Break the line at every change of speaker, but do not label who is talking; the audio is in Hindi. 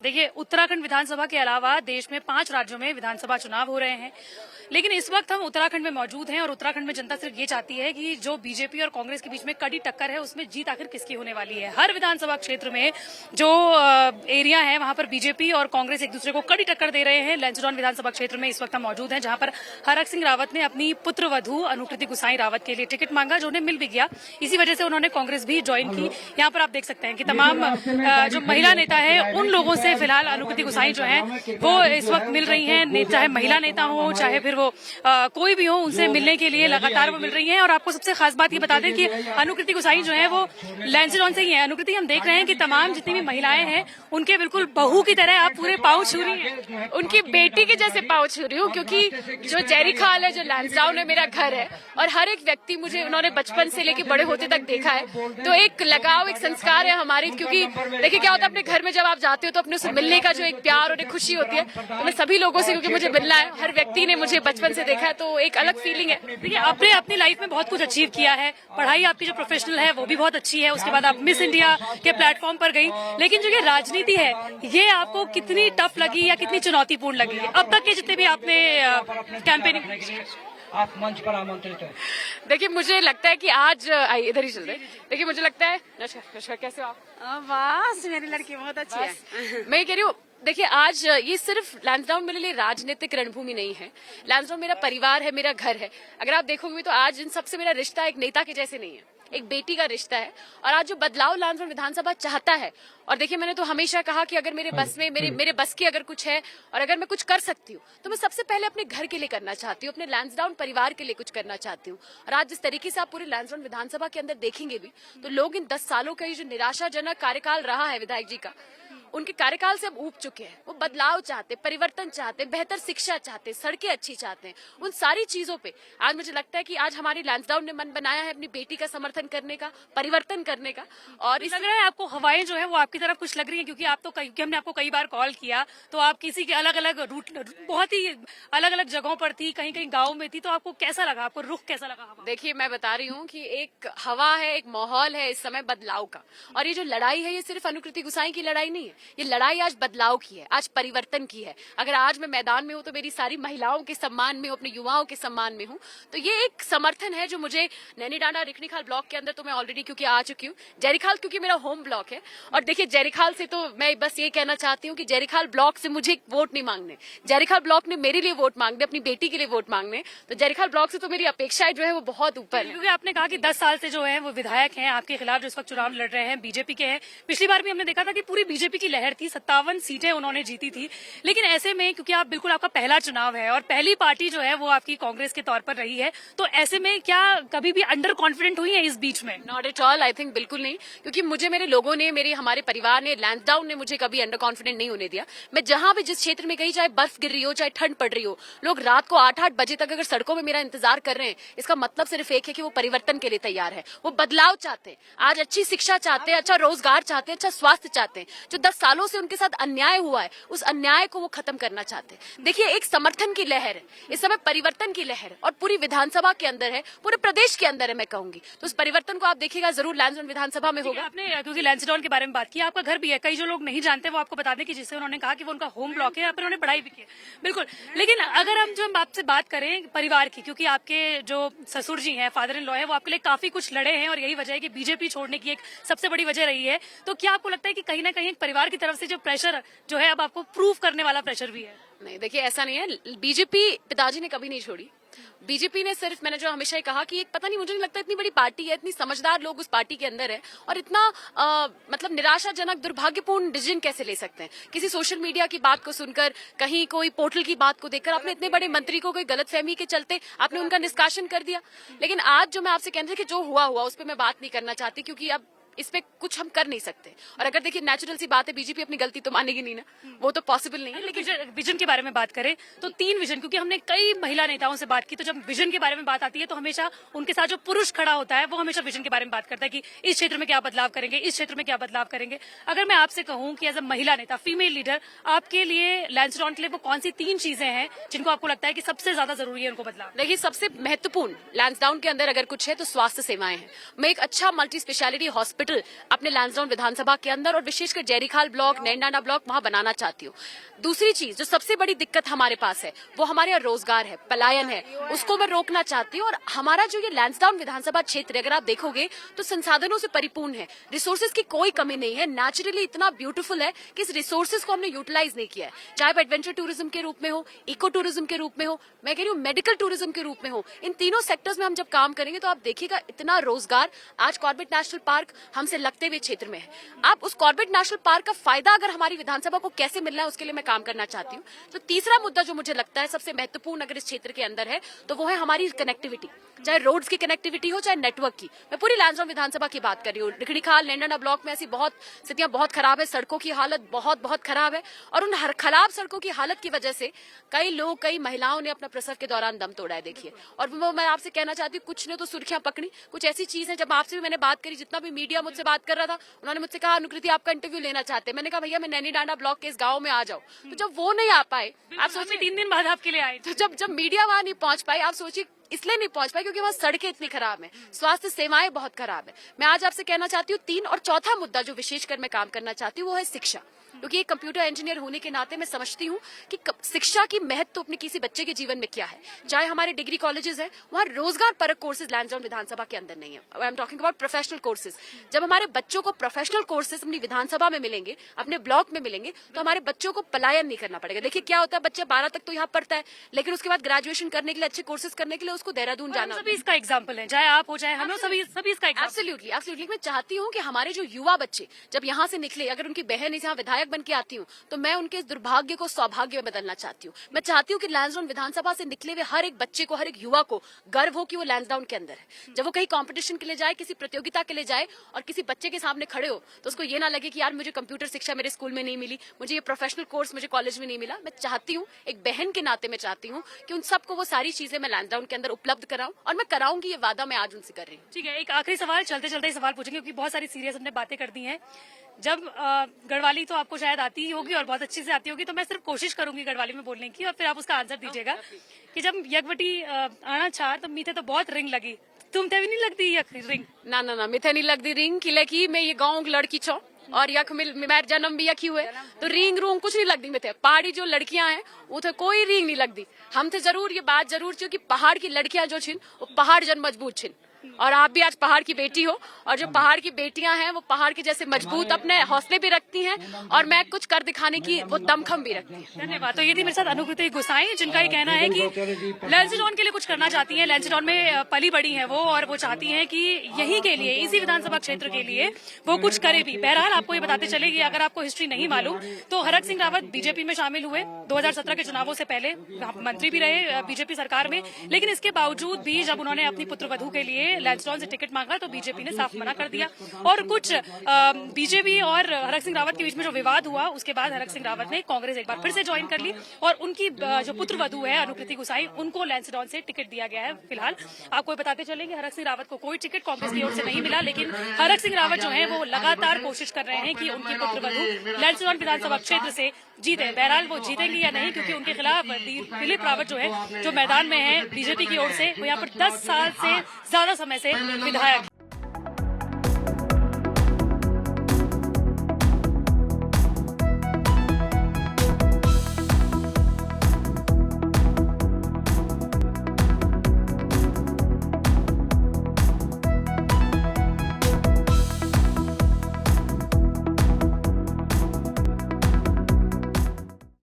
देखिए, उत्तराखंड विधानसभा के अलावा देश में 5 राज्यों में विधानसभा चुनाव हो रहे हैं, लेकिन इस वक्त हम उत्तराखंड में मौजूद हैं और उत्तराखंड में जनता सिर्फ ये चाहती है कि जो बीजेपी और कांग्रेस के बीच में कड़ी टक्कर है, उसमें जीत आखिर किसकी होने वाली है। हर विधानसभा क्षेत्र में जो एरिया है, वहां पर बीजेपी और कांग्रेस एक दूसरे को कड़ी टक्कर दे रहे हैं। लैंसडौन विधानसभा क्षेत्र में इस वक्त हम मौजूद हैं, जहां पर हरक सिंह रावत ने अपनी पुत्र वधू अनुकृति गुसाई रावत के लिए टिकट मांगा, जो उन्हें मिल भी गया। इसी वजह से उन्होंने कांग्रेस भी ज्वाइन की। यहाँ पर आप देख सकते हैं कि तमाम जो महिला नेता है, उन लोगों से फिलहाल अनुकृति गुसाई जो है वो इस वक्त मिल रही हैं, चाहे महिला नेता हो, चाहे फिर वो कोई भी हो, उनसे मिलने के लिए लगातार वो मिल रही हैं। और आपको सबसे खास बात ये बता दें कि अनुकृति गुसाई जो है वो लैंसडौन से ही है। अनुकृति, हम देख रहे हैं कि तमाम जितनी भी महिलाएं हैं, उनके बिल्कुल बहू की तरह आप पूरे पाँव छू रही हैं।
उनकी बेटी के जैसे पाँव छू रही हूँ, क्योंकि जो जैरीखाल है, जो लैंसडाउन है, मेरा घर है और हर एक व्यक्ति मुझे उन्होंने बचपन से लेके बड़े होते तक देखा है। तो एक लगाव, एक संस्कार है हमारे, क्योंकि देखिए क्या होता है, अपने घर में जब आप जाते हो तो अपने उससे मिलने का जो एक प्यार और एक खुशी होती है, तो मैं सभी लोगों से, क्योंकि मुझे मिलना है, हर व्यक्ति ने मुझे बचपन से देखा है, तो एक अलग फीलिंग है।
देखिए, आपने अपनी लाइफ में बहुत कुछ अचीव किया है, पढ़ाई आपकी जो प्रोफेशनल है वो भी बहुत अच्छी है, उसके बाद आप मिस इंडिया के प्लेटफॉर्म पर गई, लेकिन जो ये राजनीति है, ये आपको कितनी टफ लगी या कितनी चुनौतीपूर्ण लगी अब तक के जितने भी आपने कैंपेनिंग?
आप मंच पर आमंत्रित हैं।
देखिए, मुझे लगता है कि आज इधर ही चल रहे। देखिए, मुझे लगता है, अच्छा कैसे हो आप?
बस मेरी लड़की बहुत अच्छी है।
मैं कह रही हूँ, देखिए आज ये सिर्फ लैंसडाउन मेरे लिए राजनीतिक रणभूमि नहीं है। लैंसडाउन मेरा परिवार है, मेरा घर है। अगर आप देखोगे तो आज इन सबसे मेरा रिश्ता एक नेता के जैसे नहीं है, एक बेटी का रिश्ता है। और आज जो बदलाव लैंसडाउन विधानसभा चाहता है, और देखिए मैंने तो हमेशा कहा कि अगर मेरे बस में मेरे बस की अगर कुछ है और अगर मैं कुछ कर सकती हूँ, तो मैं सबसे पहले अपने घर के लिए करना चाहती हूँ, अपने लैंसडाउन परिवार के लिए कुछ करना चाहती हूँ। और आज जिस तरीके से आप पूरे लैंसडाउन विधानसभा के अंदर देखेंगे भी, तो लोग इन 10 सालों का ये जो निराशाजनक कार्यकाल रहा है विधायक जी का, उनके कार्यकाल से अब ऊब चुके हैं। वो बदलाव चाहते, परिवर्तन चाहते, बेहतर शिक्षा चाहते, सड़कें अच्छी चाहते हैं। उन सारी चीजों पे आज मुझे लगता है कि आज हमारी लैंसडाउन ने मन बनाया है अपनी बेटी का समर्थन करने का, परिवर्तन करने का। और
लग रहा है आपको हवाएं जो है वो आपकी तरफ कुछ लग रही है, क्योंकि आप तो क्योंकि हमने आपको कई बार कॉल किया, तो आप किसी के अलग अलग रूट, बहुत ही अलग अलग जगहों पर थी, कहीं कहीं गाँव में थी, तो आपको कैसा लगा, आपको रुख कैसा लगा?
देखिए, मैं बता रही हूँ कि एक हवा है, एक माहौल है इस समय बदलाव का। और ये जो लड़ाई है, ये सिर्फ अनुकृति गुसाई की लड़ाई नहीं है, ये लड़ाई आज बदलाव की है, आज परिवर्तन की है। अगर आज मैं मैदान में हूँ तो मेरी सारी महिलाओं के सम्मान में हूँ, अपने युवाओं के सम्मान में हूँ। तो ये एक समर्थन है जो मुझे नैनीडांडा रिखणीखाल ब्लॉक के अंदर तो मैं ऑलरेडी क्योंकि आ चुकी हूँ। जैरीखाल क्योंकि मेरा होम ब्लॉक है। और देखिए, जैरीखाल से तो मैं बस ये कहना चाहती हूँ कि जैरीखाल ब्लॉक से मुझे वोट नहीं मांगने, जैरीखाल ब्लॉक ने मेरे लिए वोट मांगने, अपनी बेटी के लिए वोट मांगने। तो जैरीखाल ब्लॉक से तो मेरी अपेक्षाएं जो है वो बहुत ऊपर है।
क्योंकि आपने कहा कि 10 साल से जो है वो विधायक हैं आपके खिलाफ, जो इस वक्त चुनाव लड़ रहे हैं, बीजेपी के हैं। पिछली बार भी हमने देखा था कि पूरी बीजेपी की लहर थी, 57 सीटें उन्होंने जीती थी। लेकिन ऐसे में, क्योंकि आप बिल्कुल आपका पहला चुनाव है और पहली पार्टी जो है वो आपकी कांग्रेस के तौर पर रही है, तो ऐसे में क्या कभी भी अंडर कॉन्फिडेंट हुई है इस बीच में?
Not at all, I think बिल्कुल नहीं, क्योंकि मुझे मेरे लोगों ने, हमारे परिवार ने, लैंसडाउन ने मुझे कभी अंडर कॉन्फिडेंट नहीं होने दिया। मैं जहां भी जिस क्षेत्र में गई, चाहे बर्फ गिर रही हो, चाहे ठंड पड़ रही हो, लोग रात को 8-8 बजे तक अगर सड़कों में मेरा इंतजार कर रहे हैं, इसका मतलब सिर्फ एक है कि वो परिवर्तन के लिए तैयार है, वो बदलाव चाहते हैं। आज अच्छी शिक्षा चाहते हैं, अच्छा रोजगार चाहते हैं, अच्छा स्वास्थ्य चाहते हैं। जो 10 सालों से उनके साथ अन्याय हुआ है, उस अन्याय को वो खत्म करना चाहते हैं। देखिए, एक समर्थन की लहर है इस समय, परिवर्तन की लहर, और पूरी विधानसभा के अंदर है, पूरे प्रदेश के अंदर है, मैं कहूंगी। तो उस परिवर्तन को आप देखिएगा जरूर लैंसडाउन विधानसभा में होगा।
आपने क्योंकि लैंसडाउन के बारे में बात की, आपका घर भी है, कई जो लोग नहीं जानते वो आपको बता दें कि जिससे उन्होंने कहा कि वो उनका होम ब्लॉक है, यहाँ पर उन्होंने पढ़ाई भी की है। बिल्कुल, लेकिन अगर हम आपसे बात करें परिवार की, क्योंकि आपके जो ससुर जी हैं, फादर इन लॉ है, वो आपके लिए काफी कुछ लड़े हैं और यही वजह है कि बीजेपी छोड़ने की एक सबसे बड़ी वजह रही है। तो क्या आपको लगता है कि कहीं ना कहीं परिवार की तरफ से जो प्रेशर जो है, अब आपको प्रूव करने वाला प्रेशर भी है?
नहीं, देखिए ऐसा नहीं है। बीजेपी पिताजी ने कभी नहीं छोड़ी। बीजेपी ने सिर्फ, मैंने जो हमेशा ही कहा कि एक पता नहीं, मुझे नहीं लगता इतनी बड़ी पार्टी है, इतनी समझदार लोग उस पार्टी के अंदर है, और इतना मतलब निराशाजनक, दुर्भाग्यपूर्ण डिसीजन कैसे ले सकते हैं। किसी सोशल मीडिया की बात को सुनकर, कहीं कोई पोर्टल की बात को देखकर आपने इतने बड़े मंत्री को कोई गलतफहमी के चलते आपने उनका निष्कासन कर दिया। लेकिन आज जो मैं आपसे कहना कि जो हुआ उस पर मैं बात नहीं करना चाहती, क्योंकि अब इस पे कुछ हम कर नहीं सकते। और अगर देखिए, नेचुरल सी बात है, बीजेपी अपनी गलती तो मानेगी नहीं ना, वो तो पॉसिबल नहीं है।
लेकिन विजन के बारे में बात करें तो 3 विजन, क्योंकि हमने कई महिला नेताओं से बात की, तो जब विजन के बारे में बात आती है तो हमेशा उनके साथ जो पुरुष खड़ा होता है वो हमेशा विजन के बारे में बात करता है कि इस क्षेत्र में क्या बदलाव करेंगे, इस क्षेत्र में क्या बदलाव करेंगे। अगर मैं आपसे कहूं कि एज अ महिला नेता, फीमेल लीडर, आपके लिए लैंसडाउन के लिए वो कौन सी 3 चीजें हैं जिनको आपको लगता है कि सबसे ज्यादा जरूरी है उनको बदलाव?
देखिए, सबसे महत्वपूर्ण लैंसडाउन के अंदर अगर कुछ है तो स्वास्थ्य सेवाएं हैं। मैं एक अच्छा मल्टी स्पेशलिटी हॉस्पिटल हॉस्पिटल अपने लैंसडाउन विधानसभा के अंदर और विशेषकर जयरीखाल ब्लॉक, नैनडांडा ब्लॉक वहां बनाना चाहती हूँ। दूसरी चीज जो सबसे बड़ी दिक्कत हमारे पास है वो हमारे यहाँ रोजगार है, पलायन है, उसको मैं रोकना चाहती हूँ। और हमारा जो ये लैंसडाउन विधानसभा क्षेत्र है, अगर आप देखोगे तो संसाधनों से परिपूर्ण है, रिसोर्सेज की कोई कमी नहीं है, नेचुरली इतना ब्यूटीफुल है कि इस रिसोर्सेज को हमने यूटिलाइज नहीं किया है, चाहे वो एडवेंचर टूरिज्म के रूप में हो, इको टूरिज्म के रूप में हो, मैं कह रही हूँ मेडिकल टूरिज्म के रूप में हो। इन तीनों सेक्टर्स में हम जब काम करेंगे तो आप देखिएगा इतना रोजगार आज कॉर्बेट नेशनल पार्क हमसे लगते हुए क्षेत्र में है। आप उस कॉर्बेट नेशनल पार्क का फायदा अगर हमारी विधानसभा को कैसे मिलना है उसके लिए मैं काम करना चाहती हूँ। तो तीसरा मुद्दा जो मुझे लगता है सबसे महत्वपूर्ण अगर इस क्षेत्र के अंदर है तो वो है हमारी कनेक्टिविटी, चाहे रोड्स की कनेक्टिविटी हो चाहे नेटवर्क की। मैं पूरी लैंसडाउन विधानसभा की बात कर रही हूँ। रिखणीखाल, नैनडांडा ब्लॉक में ऐसी बहुत स्थितियां बहुत खराब है, सड़कों की हालत बहुत खराब है और उन खराब सड़कों की हालत की वजह से कई लोग, कई महिलाओं ने अपना प्रसव के दौरान दम तोड़ा है। देखिए, और वो मैं आपसे कहना चाहती हूँ, कुछ ने तो सुर्खियां पकड़ी, कुछ ऐसी चीज है। जब आपसे भी मैंने बात करी, जितना भी मीडिया मुझसे बात कर रहा था, उन्होंने मुझसे कहा अनुकृति आपका इंटरव्यू लेना चाहते हैं। मैंने कहा भैया मैं नैनीडांडा ब्लॉक के इस गाँव में आ जाओ। तो जब वो नहीं आ पाए, आप सोचिए
3 दिन बाद आपके लिए आए,
तो जब मीडिया वहां नहीं पहुंच पाई, आप सोचिए इसलिए नहीं पहुंच पाई क्योंकि वहां सड़कें इतनी खराब हैं, स्वास्थ्य सेवाएं बहुत खराब है। मैं आज आपसे कहना चाहती हूँ 3 और चौथा मुद्दा जो विशेषकर मैं काम करना चाहती हूँ वो है शिक्षा। क्योंकि एक कंप्यूटर इंजीनियर होने के नाते मैं समझती हूँ कि शिक्षा की महत्व अपने किसी बच्चे के जीवन में क्या है। चाहे हमारे डिग्री कॉलेजेस हैं, वहाँ रोजगार परक कोर्सेज लैंसडाउन विधानसभा के अंदर नहीं है। I am talking about professional courses. जब हमारे बच्चों को प्रोफेशनल कोर्सेज अपनी विधानसभा में मिलेंगे, अपने ब्लॉक में मिलेंगे, तो हमारे बच्चों को पलायन नहीं करना पड़ेगा। देखिए क्या होता है, बच्चे 12 तक तो यहाँ पढ़ता है, लेकिन उसके बाद ग्रेजुएशन करने के लिए, अच्छे कोर्सेज करने के लिए उसको देहरादून जाना।
सभी इसका एग्जाम्पल है, चाहे आप हो चाहे हम, सभी इसका
एब्सोल्युटली एब्सोल्युटली। मैं चाहती हूँ कि हमारे जो युवा बच्चे जब यहाँ से निकले, अगर उनकी बहन यहाँ विधायक बन के आती हूँ तो मैं उनके इस दुर्भाग्य को सौभाग्य में बदलना चाहती हूँ। मैं चाहती हूँ कि लैंसडाउन विधानसभा से निकले हुए हर एक बच्चे को, हर एक युवा को गर्व हो कि वो लैंसडाउन के अंदर है। जब वो कहीं कंपटीशन के लिए जाए, किसी प्रतियोगिता के लिए जाए और किसी बच्चे के सामने खड़े हो तो उसको ये ना लगे कि यार मुझे कंप्यूटर शिक्षा मेरे स्कूल में नहीं मिली, मुझे ये प्रोफेशनल कोर्स मुझे कॉलेज में नहीं मिला। मैं चाहती हूँ, एक बहन के नाते मैं चाहती हूँ कि उन सबको वो सारी चीजें मैं लैंसडाउन के अंदर उपलब्ध कराऊं और मैं कराऊंगी, ये वादा मैं आज उनसे कर रही हूँ।
ठीक है, एक आखिरी सवाल, चलते चलते सवाल पूछेंगे क्योंकि बहुत सारी सीरियस हमने बातें कर दी हैं। जब गढ़वाली तो आपको शायद आती ही होगी और बहुत अच्छी से आती होगी, तो मैं सिर्फ कोशिश करूंगी गढ़वाली में बोलने की और फिर आप उसका आंसर दीजिएगा कि जब यकवटी आना चार तो मीठे तो बहुत रिंग लगी, तुम थे भी नहीं लगती रिंग?
ना मिथे नहीं लगती रिंग किले की, मैं ये गाँव की लड़की छो और यख मेरा जन्म भी यखी हुए, तो रिंग रूंग कुछ नहीं लगती। में थे पहाड़ी जो लड़कियां हैं उसे कोई रिंग नहीं लगती। हम थे जरूर ये बात जरूर थी कि पहाड़ की लड़कियां जो छिन वो पहाड़ जन मजबूत छिन, और आप भी आज पहाड़ की बेटी हो और जो पहाड़ की बेटियां हैं वो पहाड़ के जैसे मजबूत अपने हौसले भी रखती हैं और मैं कुछ कर दिखाने की वो दमखम भी रखती है।
धन्यवाद। तो ये थी मेरे साथ अनुकृति गुसाई, जिनका ये कहना है कि लैंसडाउन के लिए कुछ करना चाहती हैं। लैंसडाउन में पली बड़ी हैं वो, और वो चाहती हैं कि यहीं के लिए, इसी विधानसभा क्षेत्र के लिए वो कुछ करे भी। बहरहाल आपको ये बताते चले कि अगर आपको हिस्ट्री नहीं मालूम तो हरक सिंह रावत बीजेपी में शामिल हुए 2017 के चुनावों से पहले, मंत्री भी रहे बीजेपी सरकार में, लेकिन इसके बावजूद भी जब उन्होंने अपनी पुत्रवधू के लिए लैंसडाउन से टिकट मांगा तो बीजेपी ने साफ मना कर दिया। और कुछ बीजेपी और हरक सिंह रावत के बीच में जो विवाद हुआ उसके बाद हरक सिंह रावत ने कांग्रेस एक बार फिर से ज्वाइन कर ली और उनकी जो पुत्रवधू है अनुकृति गुसाई, उनको लैंसडाउन से टिकट दिया गया है। फिलहाल आपको बताते चलेंगे हरक सिंह रावत को कोई टिकट कांग्रेस की ओर से नहीं मिला, लेकिन हरक सिंह रावत जो है वो लगातार कोशिश कर रहे हैं कि उनकी पुत्रवधू लैंसडाउन विधानसभा क्षेत्र से जीते। बहरहाल वो जीतेंगे या नहीं, क्योंकि उनके खिलाफ दिलीप रावत जो है, जो मैदान में है बीजेपी की ओर से, वो यहाँ पर 10 साल से ज्यादा समय से विधायक